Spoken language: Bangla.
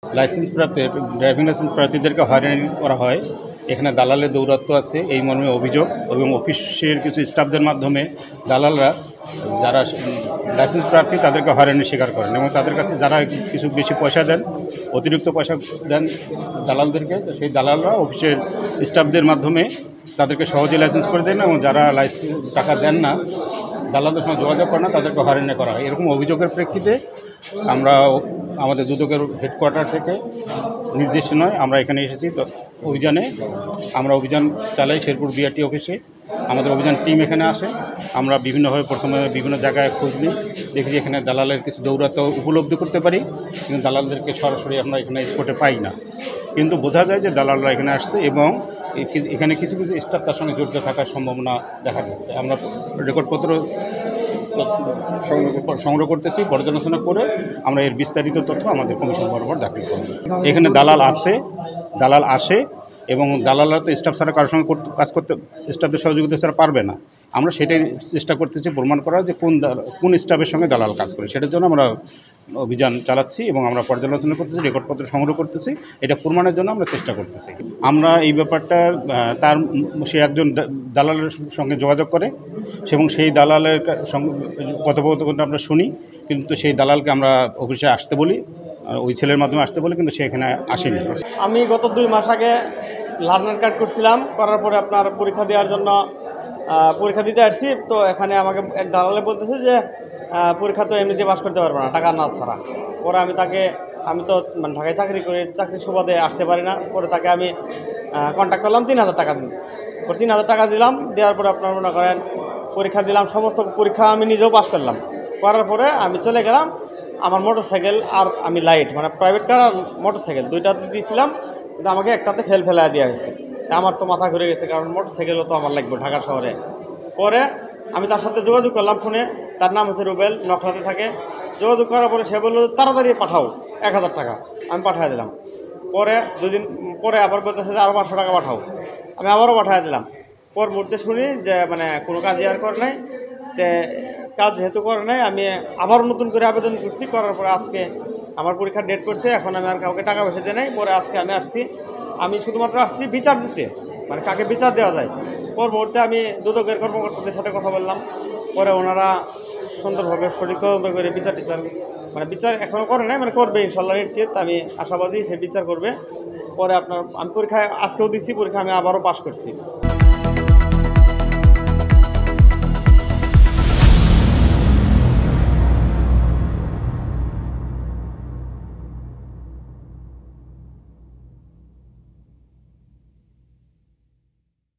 লাইসেন্স প্রাপ্ত ড্রাইভিং লাইসেন্স প্রার্থীদেরকে হয়রানি করা হয়। এখানে দালালের দৌরাত্ম্য আছে এই মর্মে অভিযোগ, এবং অফিসের কিছু স্টাফদের মাধ্যমে দালালরা যারা লাইসেন্স প্রার্থী তাদেরকে হয়রানির শিকার করেন, এবং তাদের কাছে যারা কিছু বেশি পয়সা দেন, অতিরিক্ত পয়সা দেন দালালদেরকে, তো সেই দালালরা অফিসের স্টাফদের মাধ্যমে তাদেরকে সহজে লাইসেন্স করে দেন, এবং যারা লাইসেন্স টাকা দেন না, দালালদের সঙ্গে যোগাযোগ করে না, তাদেরকে হয়রানি করা হয়। এরকম অভিযোগের প্রেক্ষিতে আমরা আমাদের দুদকের হেডকোয়ার্টার থেকে নির্দেশ নয় আমরা এখানে এসেছি। তো আমরা অভিযান চালাই শেরপুর বিআরটি অফিসে। আমাদের অভিযান টিম এখানে আসে। আমরা বিভিন্নভাবে প্রথমে বিভিন্ন জায়গায় খোঁজ নিই, দেখি যে এখানে দালালের কিছু দৌরাত্ম্য উপলব্ধি করতে পারি, কিন্তু দালালদেরকে সরাসরি আমরা এখানে স্পটে পাই না। কিন্তু বোঝা যায় যে দালালরা এখানে আসছে, এবং এখানে কিছু কিছু স্টাফ তার সঙ্গে জড়িত থাকার সম্ভাবনা দেখা যাচ্ছে। আমরা রেকর্ডপত্র সংগ্রহ করতেছি, পর্যালোচনা করে আমরা এর বিস্তারিত তথ্য আমাদের কমিশন বরাবর দাখিল করব। এখানে দালাল আসে, এবং দালালরা তো স্টাফ ছাড়া কারোর সঙ্গে কাজ করতে, স্টাফদের সহযোগিতা ছাড়া পারবে না। আমরা সেটাই চেষ্টা করতেছি প্রমাণ করার, যে কোন স্টাফের সঙ্গে দালাল কাজ করে। সেটার জন্য আমরা অভিযান চালাচ্ছি, এবং আমরা পর্যালোচনা করতেছি, রেকর্ডপত্র সংগ্রহ করতেছি। এটা প্রমাণের জন্য আমরা চেষ্টা করতেছি। আমরা এই ব্যাপারটা সে একজন দালালের সঙ্গে যোগাযোগ করে, এবং সেই দালালের সঙ্গে কথোপকথনটা আমরা শুনি, কিন্তু সেই দালালকে আমরা অফিসে আসতে বলি, ওই ছেলের মাধ্যমে আসতে বলি, কিন্তু সে এখানে আসেনি। আমি গত 2 মাস আগে লার্নার কার্ড করছিলাম, করার পরে আপনার পরীক্ষা দেওয়ার জন্য পরীক্ষা দিতে আসছি। তো এখানে আমাকে এক দালালে বলতেছে যে পরীক্ষা তো এমনিতে পাস করতে পারবো না টাকা না ছাড়া। পরে আমি তো মানে ঢাকায় চাকরি করি, চাকরির সুবাদে আসতে পারি না। পরে তাকে আমি কন্ট্যাক্ট করলাম 3000 টাকা দিন। পরে 3000 টাকা দিলাম, দেওয়ার পরে আপনার মনে করেন পরীক্ষা দিলাম, সমস্ত পরীক্ষা আমি নিজেও পাস করলাম। করার পরে আমি চলে গেলাম। আমার মোটরসাইকেল আর আমি লাইট মানে প্রাইভেট কার আর মোটরসাইকেল দুইটাতে দিয়েছিলাম, কিন্তু আমাকে একটাতে ফেলা দেওয়া হয়েছে। আমার তো মাথা ঘুরে গেছে, কারণ মোটরসাইকেলও তো আমার লাগবে ঢাকা শহরে। পরে আমি তার সাথে যোগাযোগ করলাম ফোনে, তার নাম হচ্ছে রুবেল, নকলাতে থাকে। যোগাযোগ করার পরে সে বললো তাড়াতাড়ি পাঠাও 1000 টাকা। আমি পাঠিয়ে দিলাম। পরে 2 দিন পরে আবার বলতেছে যে আরও 500 টাকা পাঠাও। আমি আবারও পাঠিয়ে দিলাম। পরবর্তী শুনি যে মানে কোনো কাজই আর করে নাই। তে কাজ যেহেতু করে নাই, আমি আবার নতুন করে আবেদন করছি। করার পরে আজকে আমার পরীক্ষার ডেট করছে। এখন আমি আর কাউকে টাকা পয়সা দিয়ে নাই। পরে আজকে আমি আসছি, আমি শুধুমাত্র আসছি বিচার দিতে, মানে কাকে বিচার দেওয়া যায়। মুহূর্তে আমি দুদকের কর্মকর্তাদের সাথে কথা বললাম। পরে ওনারা সুন্দরভাবে সঠিক তদন্ত করে টিচার মানে বিচার এখনও করে নাই, মানে করবে ইনশাল্লাহ নিশ্চিত। আমি আশাবাদী সে বিচার করবে। পরে আমি পরীক্ষায় আজকেও দিচ্ছি, পরীক্ষা আমি আবারও পাশ করছি।